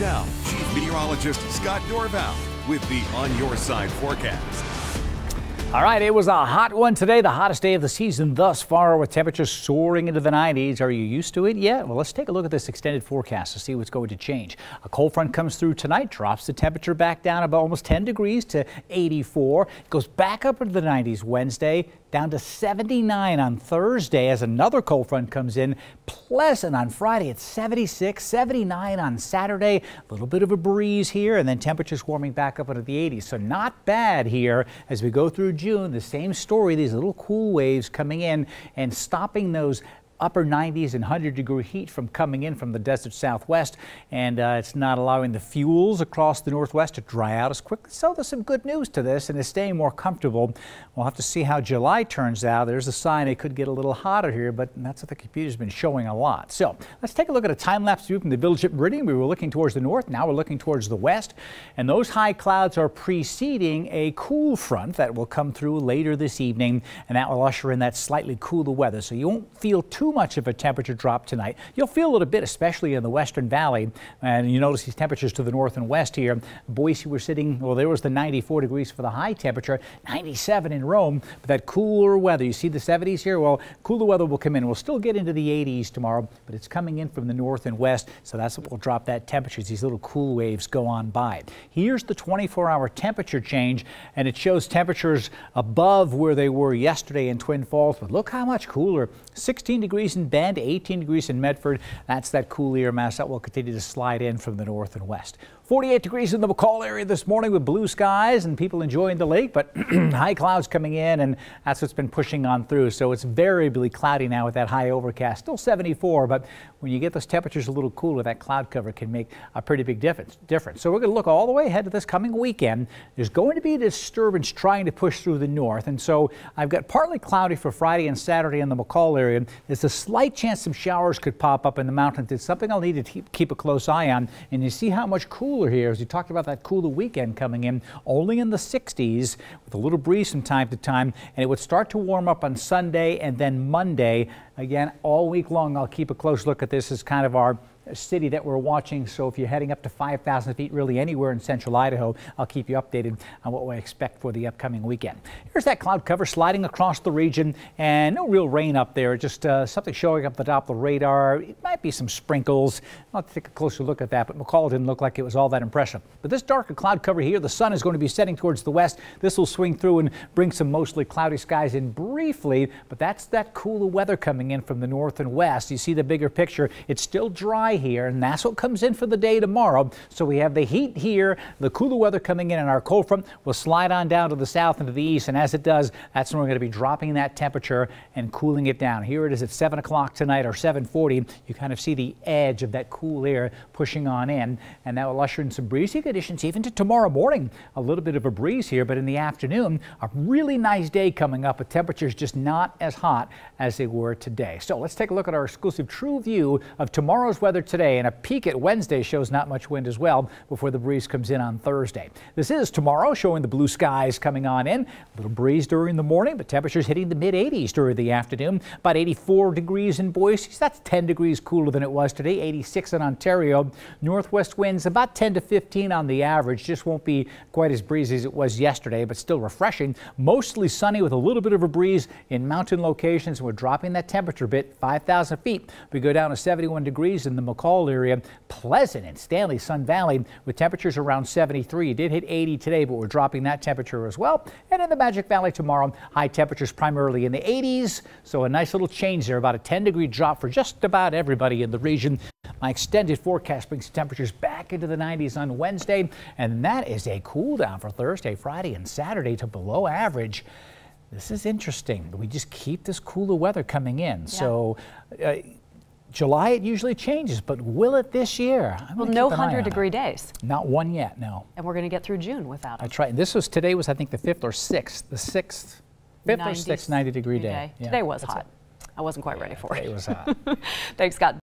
Now, Chief Meteorologist Scott Dorval with the On Your Side forecast. All right, it was a hot one today, the hottest day of the season thus far, with temperatures soaring into the 90s. Are you used to it yet? Well, let's take a look at this extended forecast to see what's going to change. A cold front comes through tonight, drops the temperature back down about almost 10 degrees to 84. It goes back up into the 90s Wednesday, down to 79 on Thursday as another cold front comes in. Pleasant on Friday at 76, 79 on Saturday. A little bit of a breeze here, and then temperatures warming back up into the 80s. So not bad here as we go through June. The same story, these little cool waves coming in and stopping those upper 90s and 100-degree heat from coming in from the desert southwest, and it's not allowing the fuels across the northwest to dry out as quickly. So there's some good news to this, and it's staying more comfortable. We'll have to see how July turns out. There's a sign it could get a little hotter here, but that's what the computer's been showing a lot. So let's take a look at a time-lapse view from the Village at Meridian. We were looking towards the north, now we're looking towards the west, and those high clouds are preceding a cool front that will come through later this evening, and that will usher in that slightly cooler weather. So you won't feel too much of a temperature drop tonight. You'll feel a little bit, especially in the Western Valley, and you notice these temperatures to the north and west here. Boise, we're sitting, well, there was the 94 degrees for the high temperature, 97 in Rome, but that cooler weather, you see the 70s here? Well, cooler weather will come in. We'll still get into the 80s tomorrow, but it's coming in from the north and west, so that's what will drop that temperature as these little cool waves go on by. Here's the 24-hour temperature change, and it shows temperatures above where they were yesterday in Twin Falls, but look how much cooler. 16 degrees in Bend, 18 degrees in Medford. That's that cool air mass that will continue to slide in from the north and west. 48 degrees in the McCall area this morning with blue skies and people enjoying the lake, but high clouds coming in, and that's what's been pushing on through. So it's variably cloudy now with that high overcast. Still 74, but when you get those temperatures a little cooler, that cloud cover can make a pretty big difference. So we're going to look all the way ahead to this coming weekend. There's going to be a disturbance trying to push through the north, and so I've got partly cloudy for Friday and Saturday in the McCall area. There's a slight chance some showers could pop up in the mountains. It's something I'll need to keep a close eye on, and you see how much cooler here as we talked about that cooler weekend coming in, only in the 60s with a little breeze from time to time, and it would start to warm up on Sunday and then Monday. Again, all week long I'll keep a close look at this as kind of our city that we're watching. So if you're heading up to 5,000 feet, really anywhere in central Idaho, I'll keep you updated on what we expect for the upcoming weekend. Here's that cloud cover sliding across the region, and no real rain up there, just something showing up the Doppler radar. It might be some sprinkles. I'll take a closer look at that, but McCall didn't look like it was all that impressive. But this darker cloud cover here, the sun is going to be setting towards the west. This will swing through and bring some mostly cloudy skies in briefly, but that's that cooler weather coming in from the north and west. You see the bigger picture. It's still dry here, and that's what comes in for the day tomorrow. So we have the heat here, the cooler weather coming in, and our cold front will slide on down to the south and to the east, and as it does, that's when we're going to be dropping that temperature and cooling it down. Here it is at 7 o'clock tonight, or 7:40. You kind of see the edge of that cool air pushing on in, and that will usher in some breezy conditions even to tomorrow morning. A little bit of a breeze here, but in the afternoon, a really nice day coming up with temperatures just not as hot as they were today. So let's take a look at our exclusive true view of tomorrow's weather today, and a peek at Wednesday shows not much wind as well before the breeze comes in on Thursday. This is tomorrow, showing the blue skies coming on in. A little breeze during the morning, but temperatures hitting the mid-80s during the afternoon. About 84 degrees in Boise. That's 10 degrees cooler than it was today. 86 in Ontario. Northwest winds about 10 to 15 on the average. Just won't be quite as breezy as it was yesterday, but still refreshing. Mostly sunny with a little bit of a breeze in mountain locations. We're dropping that temperature a bit, 5,000 feet. We go down to 71 degrees in the McCall area. Pleasant in Stanley, Sun Valley with temperatures around 73. It did hit 80 today, but we're dropping that temperature as well. And in the Magic Valley tomorrow, high temperatures primarily in the 80s. So a nice little change there, about a 10-degree drop for just about everybody in the region. My extended forecast brings temperatures back into the 90s on Wednesday, and that is a cool down for Thursday, Friday, and Saturday to below average. This is interesting. We just keep this cooler weather coming in. Yeah. So July, it usually changes, but will it this year? Well, no 100-degree days. Not one yet, no. And we're going to get through June without it. That's right. Today was, I think, the 5th or 6th. The 6th, 5th or 6th 90-degree day. Yeah, today was hot. I wasn't quite ready for it. It was hot. Thanks, Scott.